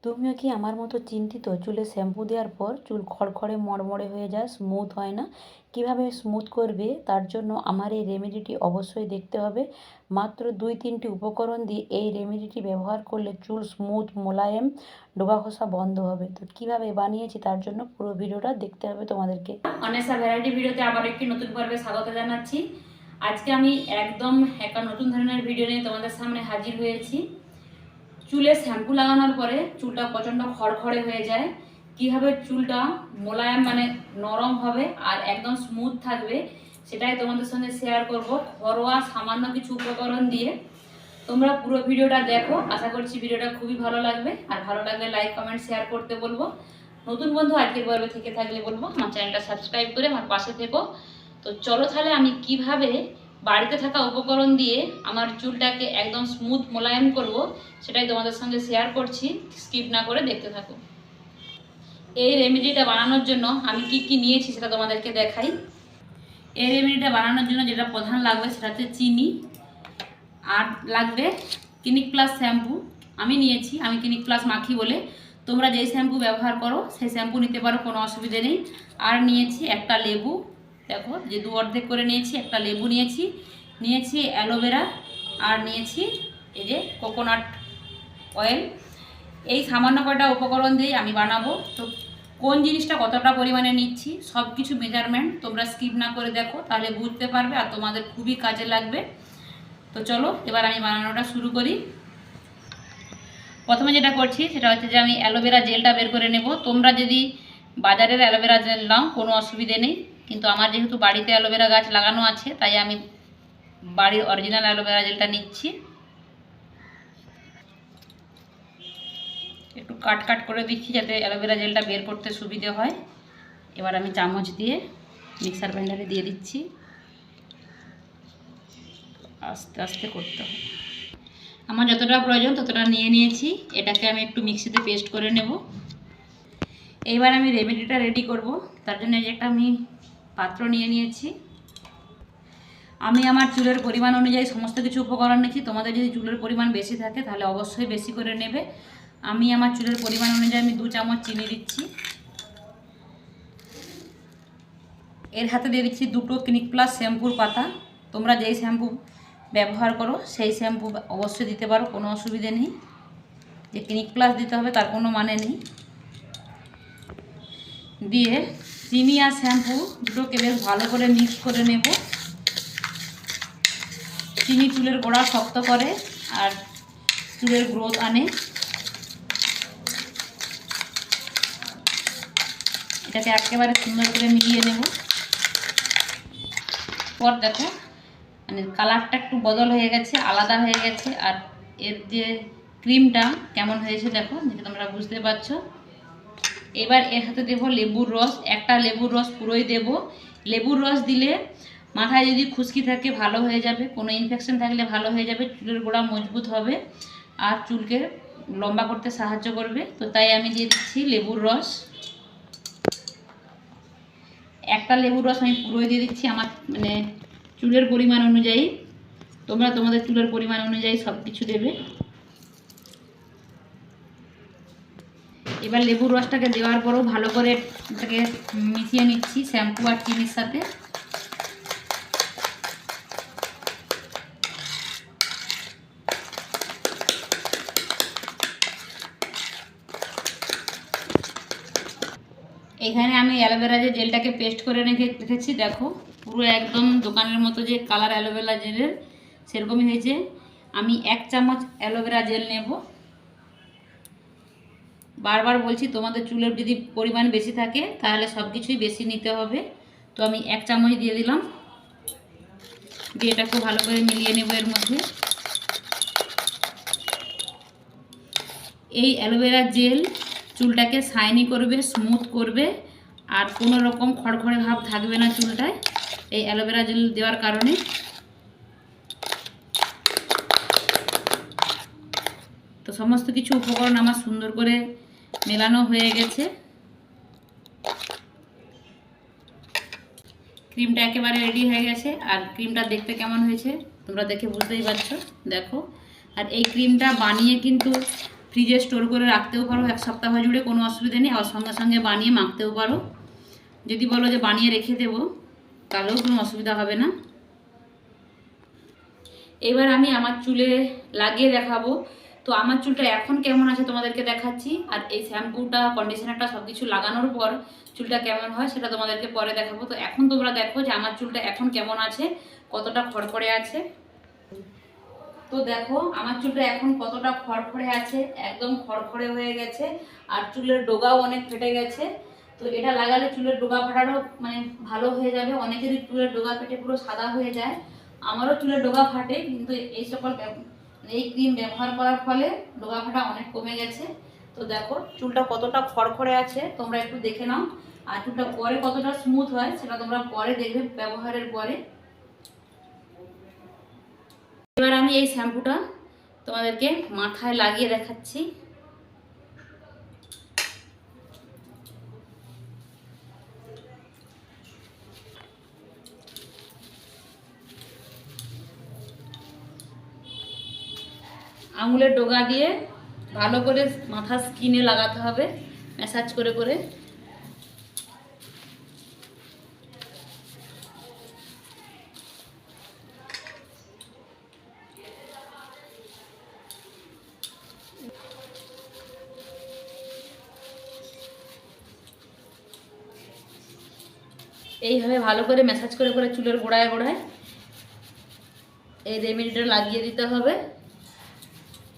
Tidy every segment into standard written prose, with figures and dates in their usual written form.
তুমিও কি আমার মতো চিন্তিত? চুলে শ্যাম্পু দেওয়ার পর চুল খড়খড়ে মড়মড়ে হয়ে যায়, স্মুথ হয় না। কিভাবে স্মুথ করবে তার জন্য আমার এই রেমেডিটি অবশ্যই দেখতে হবে। মাত্র 2-3টি উপকরণ দিয়ে এই রেমেডিটি ব্যবহার করলে চুল স্মুথ, মোলায়েম, ডোবা খসা বন্ধ হবে। তো কিভাবে বানিয়েছি তার জন্য পুরো ভিডিওটা দেখতে হবে তোমাদেরকে। অনেসা ভ্যারাইটি ভিডিওতে আবার একটি নতুন পর্বে স্বাগত জানাচ্ছি। আজকে আমি একদম একটা নতুন ধরনের ভিডিও নিয়ে তোমাদের সামনে হাজির হয়েছি। চুলে শ্যাম্পু লাগানোর পরে চুলটা প্রচণ্ড খড়খড়ে হয়ে যায়, কীভাবে চুলটা মোলায়েম মানে নরম হবে আর একদম স্মুথ থাকবে সেটাই তোমাদের সঙ্গে শেয়ার করব ঘরোয়া সামান্য কিছু উপকরণ দিয়ে। তোমরা পুরো ভিডিওটা দেখো, আশা করছি ভিডিওটা খুবই ভালো লাগবে। আর ভালো লাগলে লাইক কমেন্ট শেয়ার করতে বলবো। নতুন বন্ধু আজকের পর্বে থেকে থাকলে বলবো আমার চ্যানেলটা সাবস্ক্রাইব করে আমার পাশে থেকো। তো চলো তাহলে আমি কিভাবে বাড়িতে থাকা উপকরণ দিয়ে আমার চুলটাকে একদম স্মুথ মোলায়েম করব সেটাই তোমাদের সঙ্গে শেয়ার করছি। স্কিপ না করে দেখতে থাকো। এই রেমেডিটা বানানোর জন্য আমি কি নিয়েছি সেটা তোমাদেরকে দেখাই। এই রেমেডিটা বানানোর জন্য যেটা প্রধান লাগবে সেটা হচ্ছে চিনি, আর লাগবে ক্লিনিক প্লাস শ্যাম্পু। আমি নিয়েছি, আমি ক্লিনিক প্লাস মাখি বলে, তোমরা যেই শ্যাম্পু ব্যবহার করো সেই শ্যাম্পু নিতে পারো, কোনো অসুবিধে নেই। আর নিয়েছি একটা লেবু, দেখো যে 2 অর্ধেক করে নিয়েছি। একটা লেবু নিয়েছি অ্যালোভেরা, আর নিয়েছি এই যে কোকোনাট অয়েল। এই সামান্য কয়টা উপকরণ দিয়ে আমি বানাবো। তো কোন জিনিসটা কতটা পরিমাণে নিচ্ছি সব কিছু মেজারমেন্ট তোমরা স্কিপ না করে দেখো, তাহলে বুঝতে পারবে আর তোমাদের খুবই কাজে লাগবে। তো চলো এবার আমি বানানোটা শুরু করি। প্রথমে যেটা করছি সেটা হচ্ছে যে আমি অ্যালোভেরা জেলটা বের করে নেব। তোমরা যদি বাজারের অ্যালোভেরা জেল নাও কোনো অসুবিধে নেই, কিন্তু আমার যেহেতু বাড়িতে অ্যালোভেরা গাছ লাগানো আছে তাই আমি বাড়ির অরিজিনাল অ্যালোভেরা জেলটা নিচ্ছি। একটু কাট করে দিচ্ছি যাতে অ্যালোভেরা জেলটা বের করতে সুবিধে হয়। এবার আমি চামচ দিয়ে মিক্সার গ্রাইন্ডারে দিয়ে দিচ্ছি। আস্তে আস্তে করতে হবে, আমার যতটা প্রয়োজন ততটা নিয়েছি। এটাকে আমি একটু মিক্সিতে পেস্ট করে নেব। এইবার আমি রেমেডিটা রেডি করব, তার জন্য যে একটা আমি পাত্র নিয়েছি। আমি আমার চুলের পরিমাণ অনুযায়ী সমস্ত কিছু উপকরণ নিয়েছি। তোমাদের যদি চুলের পরিমাণ বেশি থাকে তাহলে অবশ্যই বেশি করে নেবে। আমি আমার চুলের পরিমাণ অনুযায়ী আমি 2 চামচ চিনি দিচ্ছি। এর হাতে দিয়ে দিচ্ছি 2টো ক্লিনিক প্লাস শ্যাম্পুর পাতা। তোমরা যেই শ্যাম্পু ব্যবহার করো সেই শ্যাম্পু অবশ্যই দিতে পারো, কোনো অসুবিধে নেই। যে ক্লিনিক প্লাস দিতে হবে তার কোনো মানে নেই। দিয়ে চিনি আর শ্যাম্পু দুটোকে বেশ ভালো করে মিক্স করে নেব। চিনি চুলের গোড়া শক্ত করে আর চুলের গ্রোথ আনে। এটাকে একেবারে সুন্দর করে মিলিয়ে নেব। পর দেখো মানে কালারটা একটু বদল হয়ে গেছে, আলাদা হয়ে গেছে। আর এর যে ক্রিমটা কেমন হয়েছে দেখো, যেটা তোমরা বুঝতে পারছো। এবার এর হাতে দেবো লেবুর রস। একটা লেবুর রস পুরোই দেব। লেবুর রস দিলে মাথায় যদি খুশকি থাকে ভালো হয়ে যাবে, কোনো ইনফেকশন থাকলে ভালো হয়ে যাবে, চুলের গোড়া মজবুত হবে আর চুলকে লম্বা করতে সাহায্য করবে। তো তাই আমি দিয়ে দিচ্ছি লেবুর রস। একটা লেবুর রস আমি পুরোই দিয়ে দিচ্ছি আমার মানে চুলের পরিমাণ অনুযায়ী। তোমরা তোমাদের চুলের পরিমাণ অনুযায়ী সব কিছু দেবে। এবার লেবুর রসটাকে দেওয়ার পরও ভালো করে এটাকে মিশিয়ে নিচ্ছি শ্যাম্পু আর চিনির সাথে। এখানে আমি অ্যালোভেরা যে জেলটাকে পেস্ট করে রেখেছি দেখো, পুরো একদম দোকানের মতো যে কালার অ্যালোভেরা জেলের সেরকমই হয়েছে। আমি 1 চামচ অ্যালোভেরা জেল নেব। বারবার বলছি তোমাদের চুলের যদি পরিমাণ বেশি থাকে তাহলে সব কিছুই বেশি নিতে হবে। তো আমি 1 চামচ দিয়ে দিলাম, দিয়ে এটা খুব ভালো করে মিলিয়ে নেব এর মধ্যে। এই অ্যালোভেরা জেল চুলটাকে শাইনি করবে, স্মুথ করবে আর কোনো রকম খড়খড়ে ভাব থাকবে না চুলটায় এই অ্যালোভেরা জেল দেওয়ার কারণে। তো সমস্ত কিছু উপকরণ আমার সুন্দর করে মেলানো হয়ে গেছে। ক্রিমটা একেবারে রেডি হয়ে গেছে। আর ক্রিমটা দেখতে কেমন হয়েছে তোমরা দেখে বুঝতেই পারছো, দেখো। আর এই ক্রিমটা বানিয়ে কিন্তু ফ্রিজে স্টোর করে রাখতেও পারো 1 সপ্তাহ জুড়ে, কোনো অসুবিধা নেই। আর সঙ্গে সঙ্গে বানিয়ে মাখতেও পারো। যদি বলো যে বানিয়ে রেখে দেবো তাহলেও কোনো অসুবিধা হবে না। এবার আমি আমার চুলে লাগিয়ে দেখাবো। তো আমার চুলটা এখন কেমন আছে তোমাদেরকে দেখাচ্ছি, আর এই শ্যাম্পুটা কন্ডিশনারটা সব কিছু লাগানোর পর চুলটা কেমন হয় সেটা তোমাদেরকে পরে দেখাবো। তো এখন তোমরা দেখো যে আমার চুলটা এখন কেমন আছে, কতটা খড়খড়ে আছে। তো দেখো আমার চুলটা এখন কতটা খড়খড়ে আছে, একদম খড়খড়ে হয়ে গেছে, আর চুলের ডোগাও অনেক ফেটে গেছে। তো এটা লাগালে চুলের ডোগা ফাটারও মানে ভালো হয়ে যাবে। অনেকেরই চুলের ডোগা ফেটে পুরো সাদা হয়ে যায়, আমারও চুলের ডোগা ফাটে, কিন্তু এই ক্রিম ব্যবহার করার ফলে ডোগা ফাটা অনেক কমে গেছে। তো দেখো চুলটা কতটা খড়খড়ে আছে তোমরা একটু দেখে নাও, আর চুলটা পরে কতটা স্মুথ হয় সেটা তোমরা পরে দেখবে ব্যবহারের পরে। এবার আমি এই শ্যাম্পুটা তোমাদেরকে মাথায় লাগিয়ে দেখাচ্ছি। আঙুলের ডগা দিয়ে ভালো করে মাথার স্কিনে লাগাতে হবে, ম্যাসাজ করে করে। এইভাবে ভালো করে ম্যাসাজ করে করে চুলের গোড়ায় গোড়ায় এই রেমেডিটা লাগিয়ে দিতে হবে।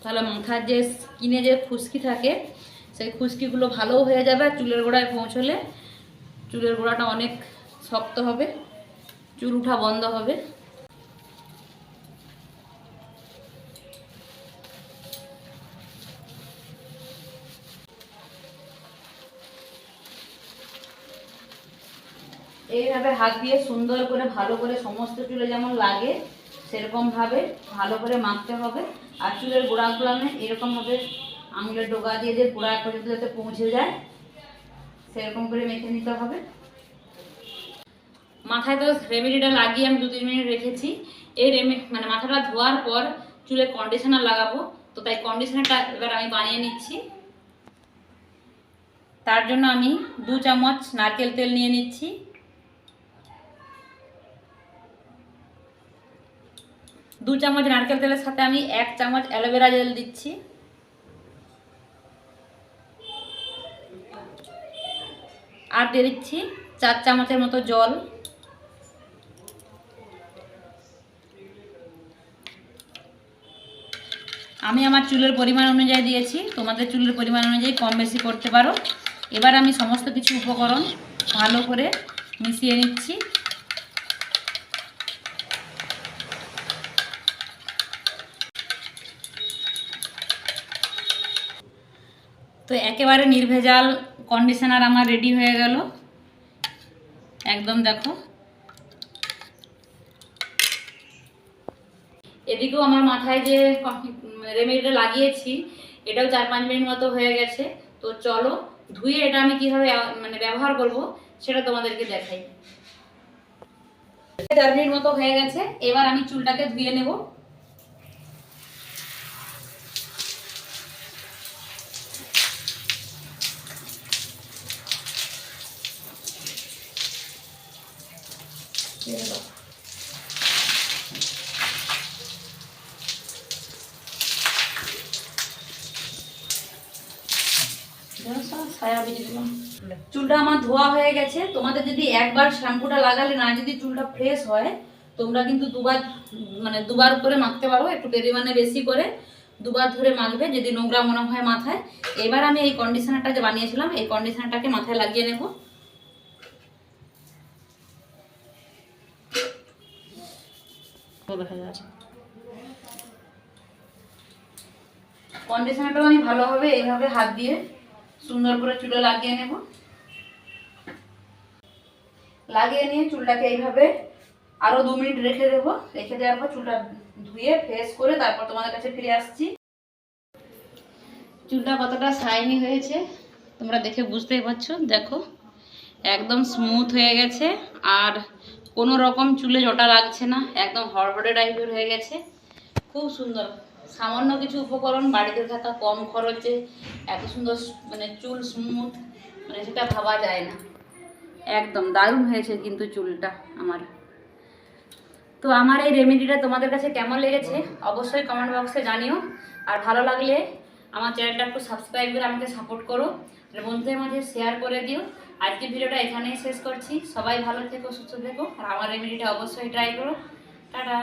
তাহলে মাথার যে স্কিনে যে খুশকি থাকে সেই খুশকিগুলো ভালো হয়ে যাবে, আর চুলের গোড়ায় পৌঁছলে চুলের গোড়াটা অনেক শক্ত হবে, চুল উঠা বন্ধ হবে। এইভাবে হাত দিয়ে সুন্দর করে ভালো করে সমস্ত চুলে যেমন লাগে সেরকমভাবে ভালো করে মাখতে হবে। আর চুলের গোড়াগুলো এরকমভাবে আঙুলের ডগা দিয়ে যে গোড়া পর্যন্ত যাতে পৌঁছে যায় সেরকম করে মেখে নিতে হবে। মাথায় তো রেমেডিটা লাগিয়ে আমি 2-3 মিনিট রেখেছি। এই মানে মাথাটা ধোয়ার পর চুলে কন্ডিশনার লাগাবো, তো তাই কন্ডিশনারটা এবার আমি বানিয়ে নিচ্ছি। তার জন্য আমি 2 চামচ নারকেল তেল নিয়ে নিচ্ছি। 2 চামচ নারকেল তেলের সাথে আমি 1 চামচ অ্যালোভেরা জেল দিচ্ছি। আর দিয়ে দিচ্ছি 4 চামচের মতো জল। আমি আমার চুলের পরিমাণ অনুযায়ী দিয়েছি, তোমাদের চুলের পরিমাণ অনুযায়ী কম বেশি করতে পারো। এবার আমি সমস্ত কিছু উপকরণ ভালো করে মিশিয়ে নিচ্ছি। তো একেবারে নির্ভেজাল কন্ডিশনার আমার রেডি হয়ে গেল একদম। দেখো এদিকেও আমার মাথায় যে রেমেডিটা লাগিয়েছি এটাও 4-5 মিনিট মতো হয়ে গেছে। তো চলো ধুয়ে এটা আমি কিভাবে মানে ব্যবহার করব সেটা তোমাদেরকে দেখাই। 4 মিনিট মতো হয়ে গেছে, এবার আমি চুলটাকে ধুয়ে নেব। চুলটা আমার ধোয়া হয়ে গেছে। তোমাদের যদি একবার শ্যাম্পুটা লাগালে না যদি চুলটা ফ্রেশ হয় তোমরা কিন্তু দুবার করে মাখতে পারো, একটু পরিমাণে বেশি করে 2 বার ধরে মাখবে যদি নোংরা মনে হয় মাথায়। এবার আমি এই কন্ডিশনারটা যে বানিয়েছিলাম এই কন্ডিশনারটাকে মাথায় লাগিয়ে নেব। কন্ডিশনারটা আমি ভালোভাবে এইভাবে হাত দিয়ে সুন্দর করে চুলে লাগিয়ে নেব। লাগিয়ে নিয়ে চুলটাকে এইভাবে আরো 2 মিনিট রেখে দেব। রেখে দেওয়ার পর চুলটা ধুয়ে ফ্রেশ করে তারপর তোমাদের কাছে ফিরে আসছি। চুলটা কতটা শাইনি হয়েছে তোমরা দেখে বুঝতেই পারছো। দেখো একদম স্মুথ হয়ে গেছে, আর কোনো রকম চুলে জটা লাগছে না, একদম হড়হড়ে টাইপের হয়ে গেছে, খুব সুন্দর সামান্য কিছু উপকরণ বাড়িতে থাকা কম খরচে এত সুন্দর মানে চুল স্মুথ, মানে সেটা ভাবা যায় না। একদম দারুণ হয়েছে কিন্তু চুলটা আমার। তো আমার এই রেমেডিটা তোমাদের কাছে কেমন লেগেছে অবশ্যই কমেন্ট বক্সে জানিও। আর ভালো লাগলে আমার চ্যানেলটা একটু সাবস্ক্রাইব করে আমাকে সাপোর্ট করো, আর বন্ধুদের মাঝে শেয়ার করে দিও। আজকের ভিডিওটা এখানেই শেষ করছি। সবাই ভালো থেকো, সুস্থ থেকো, আর আমার রেমেডিটা অবশ্যই ট্রাই করো। টাটা।